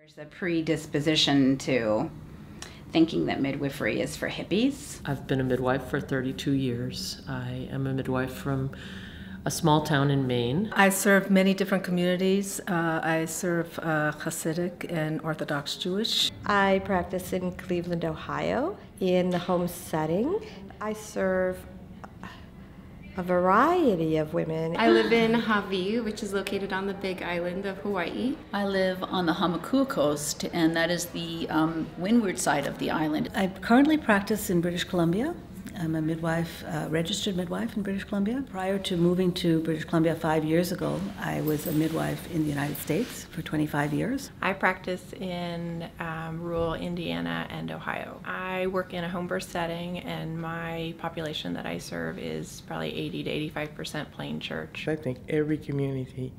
There's a predisposition to thinking that midwifery is for hippies. I've been a midwife for 32 years. I am a midwife from a small town in Maine. I serve many different communities. I serve Hasidic and Orthodox Jewish. I practice in Cleveland, Ohio, in the home setting. I serve a variety of women. I live in Hawaii, which is located on the Big Island of Hawaii. I live on the Hamakua coast, and that is the windward side of the island. I currently practice in British Columbia. I'm a midwife, registered midwife in British Columbia. Prior to moving to British Columbia 5 years ago, I was a midwife in the United States for 25 years. I practice in rural Indiana and Ohio. I work in a home birth setting, and my population that I serve is probably 80 to 85% plain church. I think every community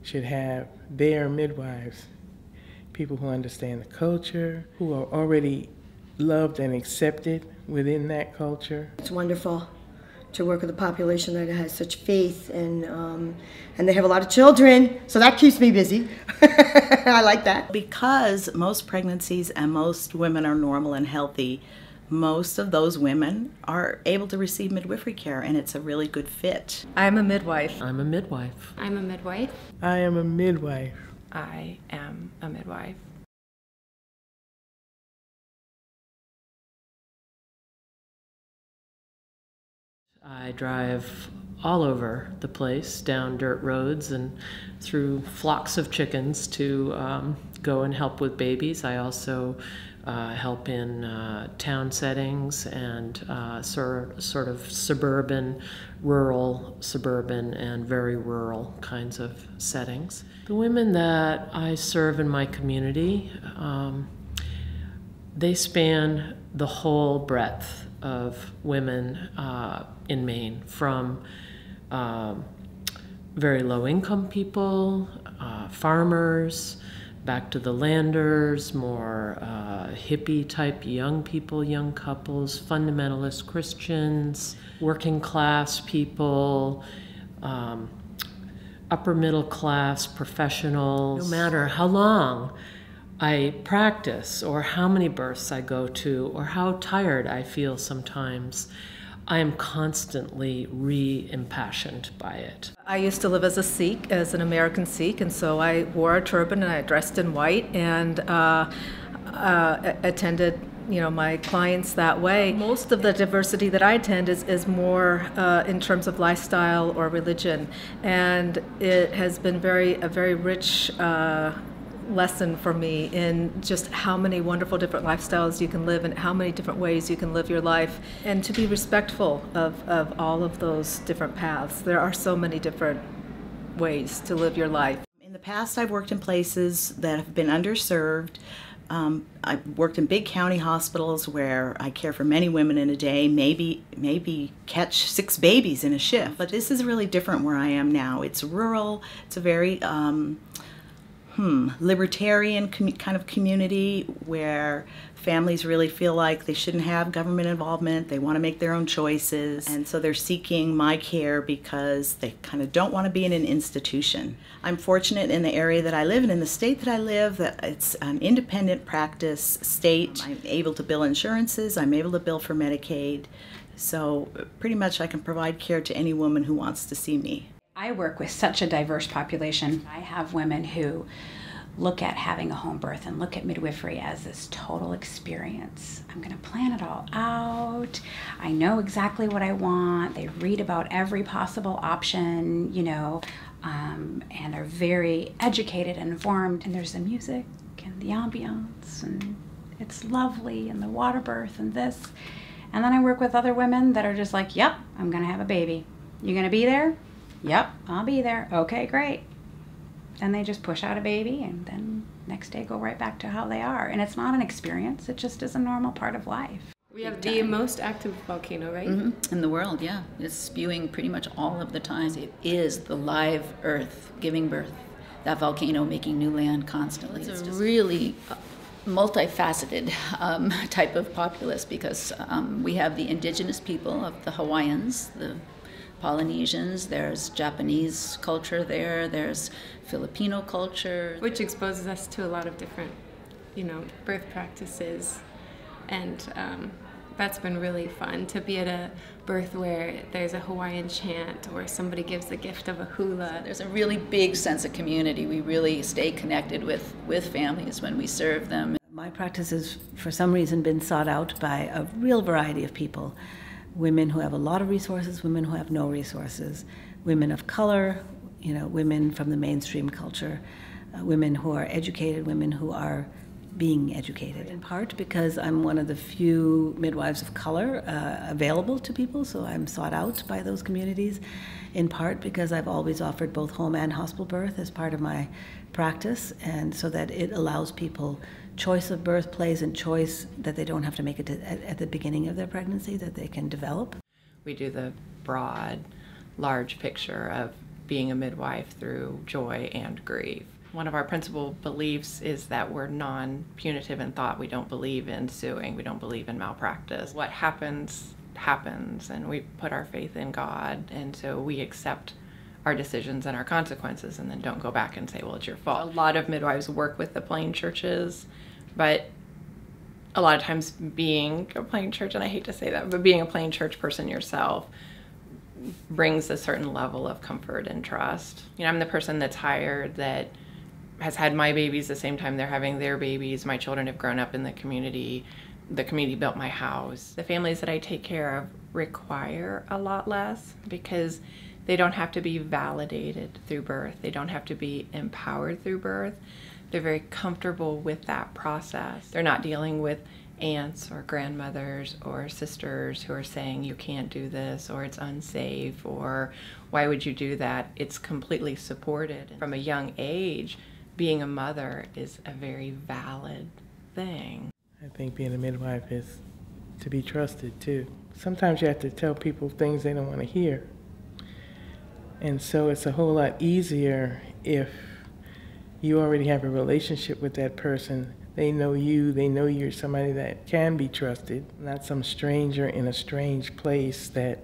should have their midwives, people who understand the culture, who are already loved and accepted within that culture. It's wonderful to work with a population that has such faith, and they have a lot of children, so that keeps me busy. I like that. Because most pregnancies and most women are normal and healthy, most of those women are able to receive midwifery care, and it's a really good fit. I'm a midwife. I'm a midwife. I'm a midwife. I am a midwife. I am a midwife. I drive all over the place, down dirt roads and through flocks of chickens to go and help with babies. I also help in town settings and sort of suburban, rural, suburban, and very rural kinds of settings. The women that I serve in my community, they span the whole breadth of women in Maine, from very low-income people, farmers, back to the landers, more hippie-type young people, young couples, fundamentalist Christians, working-class people, upper-middle-class professionals. No matter how long I practice, or how many births I go to, or how tired I feel sometimes, I am constantly re-impassioned by it. I used to live as a Sikh, as an American Sikh, and so I wore a turban and I dressed in white and attended my clients that way. Most of the diversity that I attend is more in terms of lifestyle or religion, and it has been a very rich lesson for me in just how many wonderful different lifestyles you can live and how many different ways you can live your life, and to be respectful of all of those different paths. There are so many different ways to live your life. In the past, I've worked in places that have been underserved. I've worked in big county hospitals where I care for many women in a day, maybe catch 6 babies in a shift. But this is really different where I am now. It's rural. It's a very libertarian kind of community where families really feel like they shouldn't have government involvement. They want to make their own choices, and so they're seeking my care because they kind of don't want to be in an institution. I'm fortunate in the area that I live in the state that I live, that it's an independent practice state. I'm able to bill insurances, I'm able to bill for Medicaid, so pretty much I can provide care to any woman who wants to see me. I work with such a diverse population. I have women who look at having a home birth and look at midwifery as this total experience. I'm gonna plan it all out. I know exactly what I want. They read about every possible option, and they're very educated and informed. And there's the music and the ambiance, and it's lovely, and the water birth and this. And then I work with other women that are just like, yep, I'm gonna have a baby. You gonna be there? Yep, I'll be there. Okay, great. Then they just push out a baby, and then next day go right back to how they are. And it's not an experience, it just is a normal part of life. We have the most active volcano, right? Mm-hmm. In the world, yeah. It's spewing pretty much all of the time. It is the live earth giving birth, that volcano making new land constantly. It's a really multifaceted type of populace, because we have the indigenous people of the Hawaiians, Polynesians, there's Japanese culture there's Filipino culture. Which exposes us to a lot of different, birth practices. And that's been really fun to be at a birth where there's a Hawaiian chant or somebody gives the gift of a hula. There's a really big sense of community. We really stay connected with families when we serve them. My practice has, for some reason, been sought out by a real variety of people. Women who have a lot of resources, women who have no resources, women of color, women from the mainstream culture, women who are educated, women who are being educated, in part because I'm one of the few midwives of color available to people, so I'm sought out by those communities, in part because I've always offered both home and hospital birth as part of my practice, and so that it allows people choice of birth plays and choice that they don't have to make it at the beginning of their pregnancy, that they can develop. We do the broad, large picture of being a midwife through joy and grief. One of our principal beliefs is that we're non-punitive in thought. We don't believe in suing. We don't believe in malpractice. What happens, happens, and we put our faith in God, and so we accept our decisions and our consequences and then don't go back and say, well, it's your fault. A lot of midwives work with the plain churches, but a lot of times being a plain church, and I hate to say that, but being a plain church person yourself brings a certain level of comfort and trust. I'm the person that's hired that has had my babies the same time they're having their babies. My children have grown up in the community. The community built my house. The families that I take care of require a lot less because they don't have to be validated through birth. They don't have to be empowered through birth. They're very comfortable with that process. They're not dealing with aunts or grandmothers or sisters who are saying you can't do this or it's unsafe or why would you do that. It's completely supported. From a young age, being a mother is a very valid thing. I think being a midwife is to be trusted too. Sometimes you have to tell people things they don't want to hear. And so it's a whole lot easier if you already have a relationship with that person. They know you're somebody that can be trusted, not some stranger in a strange place that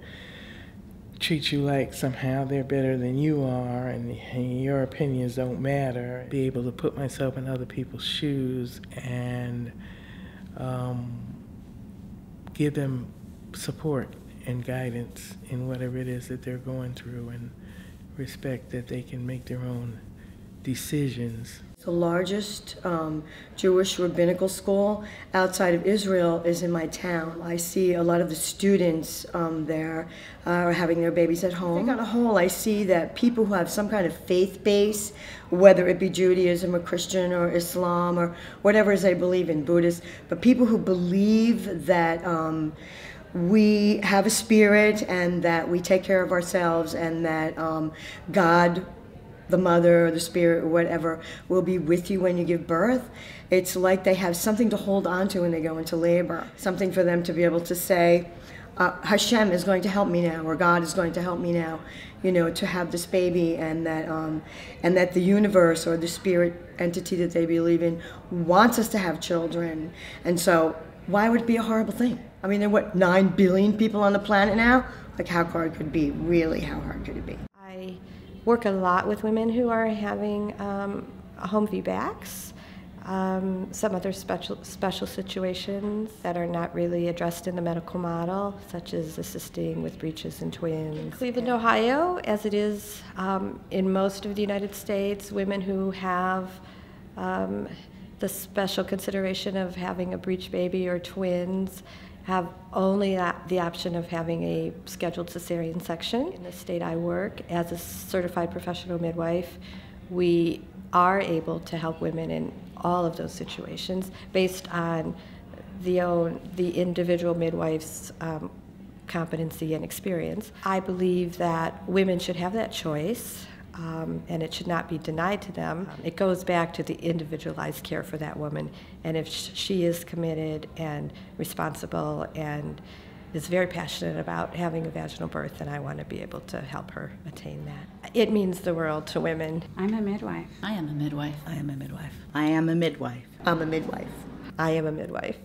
treats you like somehow they're better than you are and your opinions don't matter. Be able to put myself in other people's shoes and give them support and guidance in whatever it is that they're going through, and respect that they can make their own decisions. The largest Jewish rabbinical school outside of Israel is in my town. I see a lot of the students there are having their babies at home. I think on a whole, I see that people who have some kind of faith base, whether it be Judaism or Christian or Islam or whatever it is they believe in, Buddhist, but people who believe that we have a spirit and that we take care of ourselves and that God, the mother or the spirit or whatever, will be with you when you give birth. It's like they have something to hold on to when they go into labor, something for them to be able to say, Hashem is going to help me now, or God is going to help me now, to have this baby, and that the universe or the spirit entity that they believe in wants us to have children. And so why would it be a horrible thing? I mean, there are 9 billion people on the planet now? Like, how hard could it be? Really, how hard could it be? I work a lot with women who are having home VBACs, some other special situations that are not really addressed in the medical model, such as assisting with breeches and twins. In Cleveland, Ohio, as it is in most of the United States, women who have the special consideration of having a breech baby or twins have only the option of having a scheduled cesarean section. In the state I work, as a certified professional midwife, we are able to help women in all of those situations based on the individual midwife's competency and experience. I believe that women should have that choice, and it should not be denied to them. It goes back to the individualized care for that woman, and if she is committed and responsible and is very passionate about having a vaginal birth, then I want to be able to help her attain that. It means the world to women. I'm a midwife. I am a midwife. I am a midwife. I am a midwife. I'm a midwife. I am a midwife.